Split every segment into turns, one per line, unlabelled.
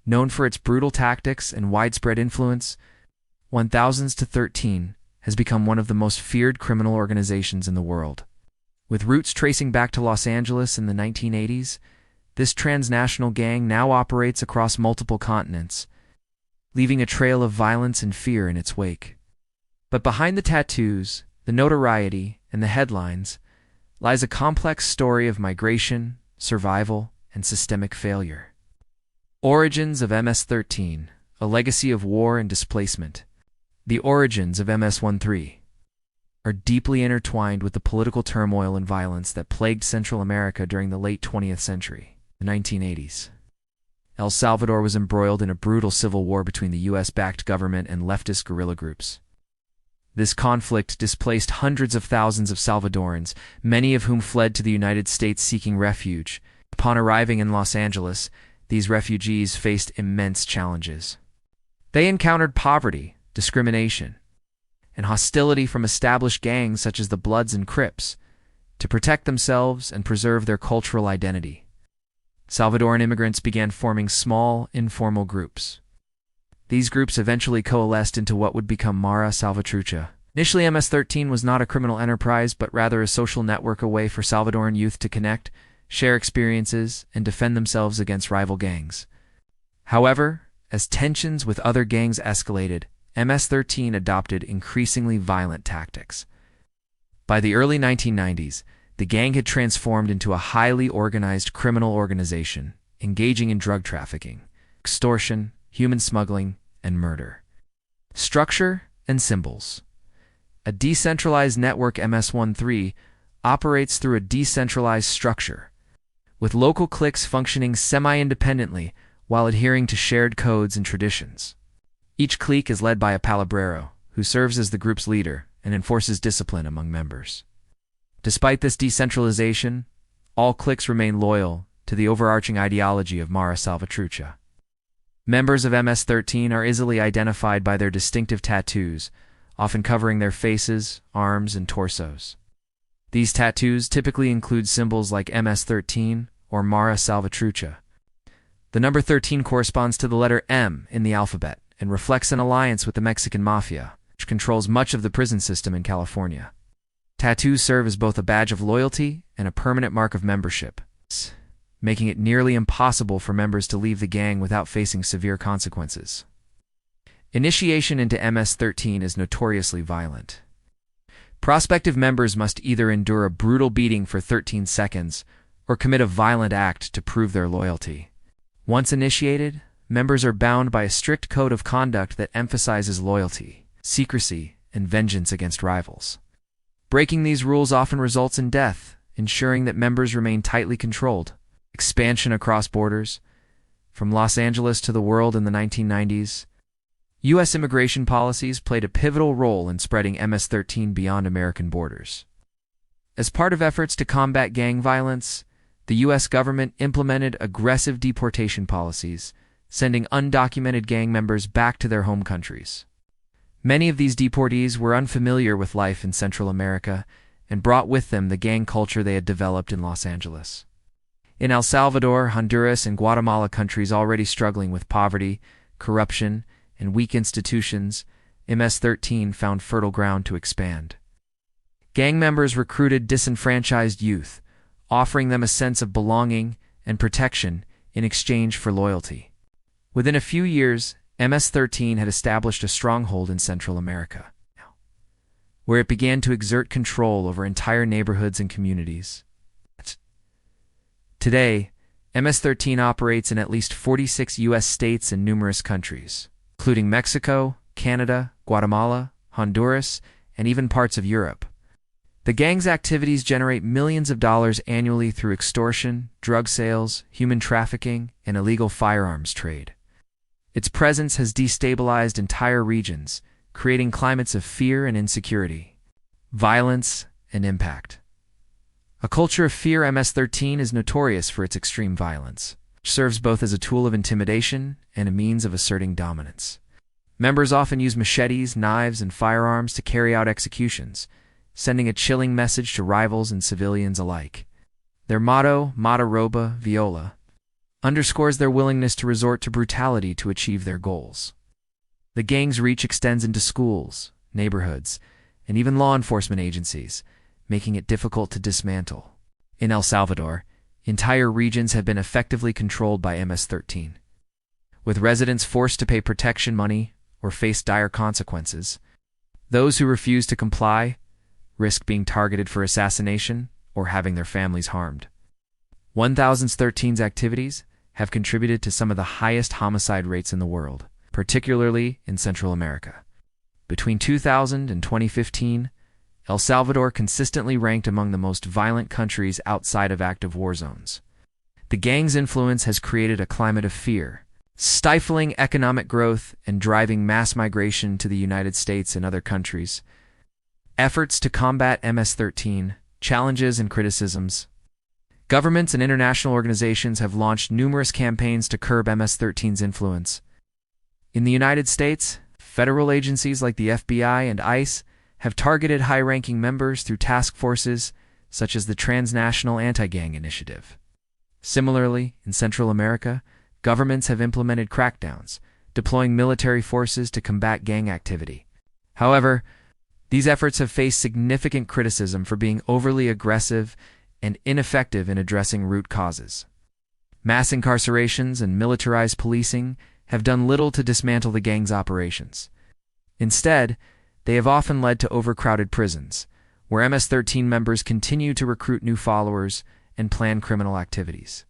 Known for its brutal tactics and widespread influence, 1000s-13 has become one of the most feared criminal organizations in the world. With roots tracing back to Los Angeles in the 1980s, this transnational gang now operates across multiple continents, leaving a trail of violence and fear in its wake. But behind the tattoos, the notoriety, and the headlines lies a complex story of migration, survival, and systemic failure. Origins of MS-13, a legacy of war and displacement. The origins of MS-13 are deeply intertwined with the political turmoil and violence that plagued Central America during the late 20th century, the 1980s. El Salvador was embroiled in a brutal civil war between the US-backed government and leftist guerrilla groups. This conflict displaced hundreds of thousands of Salvadorans, many of whom fled to the United States seeking refuge. Upon arriving in Los Angeles, these refugees faced immense challenges. They encountered poverty, discrimination, and hostility from established gangs such as the Bloods and Crips to protect themselves and preserve their cultural identity. Salvadoran immigrants began forming small, informal groups. These groups eventually coalesced into what would become Mara Salvatrucha. Initially, MS-13 was not a criminal enterprise, but rather a social network, a way for Salvadoran youth to connect, share experiences, and defend themselves against rival gangs. However, as tensions with other gangs escalated, MS-13 adopted increasingly violent tactics. By the early 1990s, the gang had transformed into a highly organized criminal organization, engaging in drug trafficking, extortion, human smuggling, and murder. Structure and symbols. A decentralized network, MS-13 operates through a decentralized structure, with local cliques functioning semi-independently while adhering to shared codes and traditions. Each clique is led by a palabrero, who serves as the group's leader and enforces discipline among members. Despite this decentralization, all cliques remain loyal to the overarching ideology of Mara Salvatrucha. Members of MS-13 are easily identified by their distinctive tattoos, often covering their faces, arms, and torsos. These tattoos typically include symbols like MS-13 or Mara Salvatrucha. The number 13 corresponds to the letter M in the alphabet and reflects an alliance with the Mexican Mafia, which controls much of the prison system in California. Tattoos serve as both a badge of loyalty and a permanent mark of membership, making it nearly impossible for members to leave the gang without facing severe consequences. Initiation into MS-13 is notoriously violent. Prospective members must either endure a brutal beating for 13 seconds or commit a violent act to prove their loyalty. Once initiated, members are bound by a strict code of conduct that emphasizes loyalty, secrecy, and vengeance against rivals. Breaking these rules often results in death, ensuring that members remain tightly controlled. Expansion across borders. From Los Angeles to the world in the 1990s, U.S. immigration policies played a pivotal role in spreading MS-13 beyond American borders. As part of efforts to combat gang violence, the U.S. government implemented aggressive deportation policies, sending undocumented gang members back to their home countries. Many of these deportees were unfamiliar with life in Central America and brought with them the gang culture they had developed in Los Angeles. In El Salvador, Honduras, and Guatemala, countries already struggling with poverty, corruption, and weak institutions, MS-13 found fertile ground to expand. Gang members recruited disenfranchised youth, offering them a sense of belonging and protection in exchange for loyalty. Within a few years, MS-13 had established a stronghold in Central America, where it began to exert control over entire neighborhoods and communities. Today, MS-13 operates in at least 46 U.S. states and numerous countries, including Mexico, Canada, Guatemala, Honduras, and even parts of Europe. The gang's activities generate millions of dollars annually through extortion, drug sales, human trafficking, and illegal firearms trade. Its presence has destabilized entire regions, creating climates of fear and insecurity, violence, and impact. A culture of fear, MS-13 is notorious for its extreme violence, which serves both as a tool of intimidation and a means of asserting dominance. Members often use machetes, knives, and firearms to carry out executions, sending a chilling message to rivals and civilians alike. Their motto, Mata Roba Viola, underscores their willingness to resort to brutality to achieve their goals. The gang's reach extends into schools, neighborhoods, and even law enforcement agencies, making it difficult to dismantle. In El Salvador, entire regions have been effectively controlled by MS-13. With residents forced to pay protection money or face dire consequences, those who refuse to comply risk being targeted for assassination or having their families harmed. 1013's activities have contributed to some of the highest homicide rates in the world, particularly in Central America. Between 2000 and 2015, El Salvador consistently ranked among the most violent countries outside of active war zones. The gang's influence has created a climate of fear, stifling economic growth and driving mass migration to the United States and other countries. Efforts to combat MS-13, challenges and criticisms. Governments and international organizations have launched numerous campaigns to curb MS-13's influence. In the United States, federal agencies like the FBI and ICE have targeted high-ranking members through task forces such as the Transnational Anti-Gang Initiative. Similarly, in Central America, governments have implemented crackdowns, deploying military forces to combat gang activity. However, these efforts have faced significant criticism for being overly aggressive and ineffective in addressing root causes. Mass incarcerations and militarized policing have done little to dismantle the gang's operations. Instead, they have often led to overcrowded prisons, where MS-13 members continue to recruit new followers and plan criminal activities.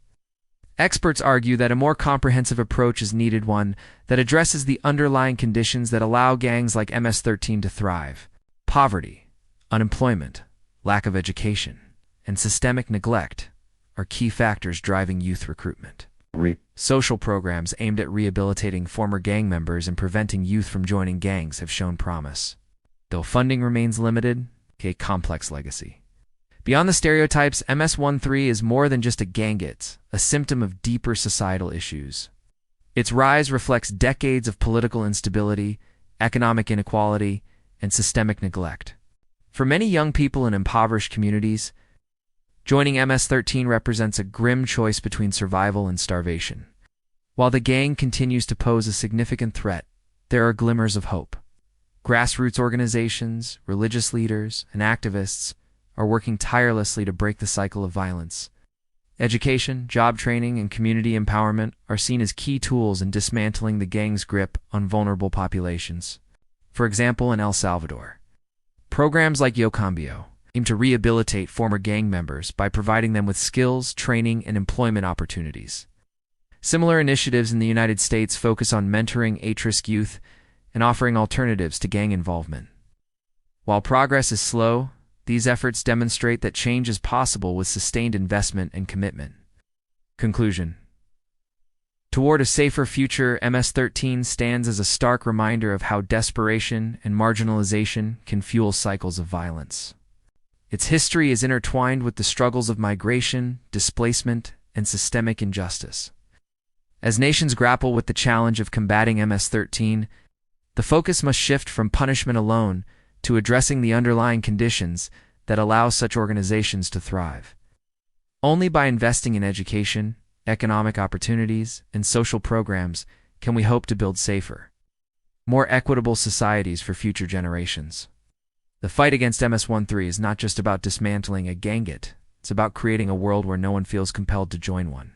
Experts argue that a more comprehensive approach is needed, one that addresses the underlying conditions that allow gangs like MS-13 to thrive. Poverty, unemployment, lack of education, and systemic neglect are key factors driving youth recruitment. Social programs aimed at rehabilitating former gang members and preventing youth from joining gangs have shown promise, though funding remains limited, a complex legacy. Beyond the stereotypes, MS-13 is more than just a gang. It's a symptom of deeper societal issues. Its rise reflects decades of political instability, economic inequality, and systemic neglect. For many young people in impoverished communities, joining MS-13 represents a grim choice between survival and starvation. While the gang continues to pose a significant threat, there are glimmers of hope. Grassroots organizations, religious leaders, and activists are working tirelessly to break the cycle of violence. Education, job training, and community empowerment are seen as key tools in dismantling the gang's grip on vulnerable populations. For example, in El Salvador, programs like Yo Cambio aim to rehabilitate former gang members by providing them with skills, training, and employment opportunities. Similar initiatives in the United States focus on mentoring at-risk youth and offering alternatives to gang involvement. While progress is slow, these efforts demonstrate that change is possible with sustained investment and commitment. Conclusion. Toward a safer future, MS-13 stands as a stark reminder of how desperation and marginalization can fuel cycles of violence. Its history is intertwined with the struggles of migration, displacement, and systemic injustice. As nations grapple with the challenge of combating MS-13, the focus must shift from punishment alone to addressing the underlying conditions that allow such organizations to thrive. Only by investing in education, economic opportunities, and social programs can we hope to build safer, more equitable societies for future generations. The fight against MS-13 is not just about dismantling a gang. It's about creating a world where no one feels compelled to join one.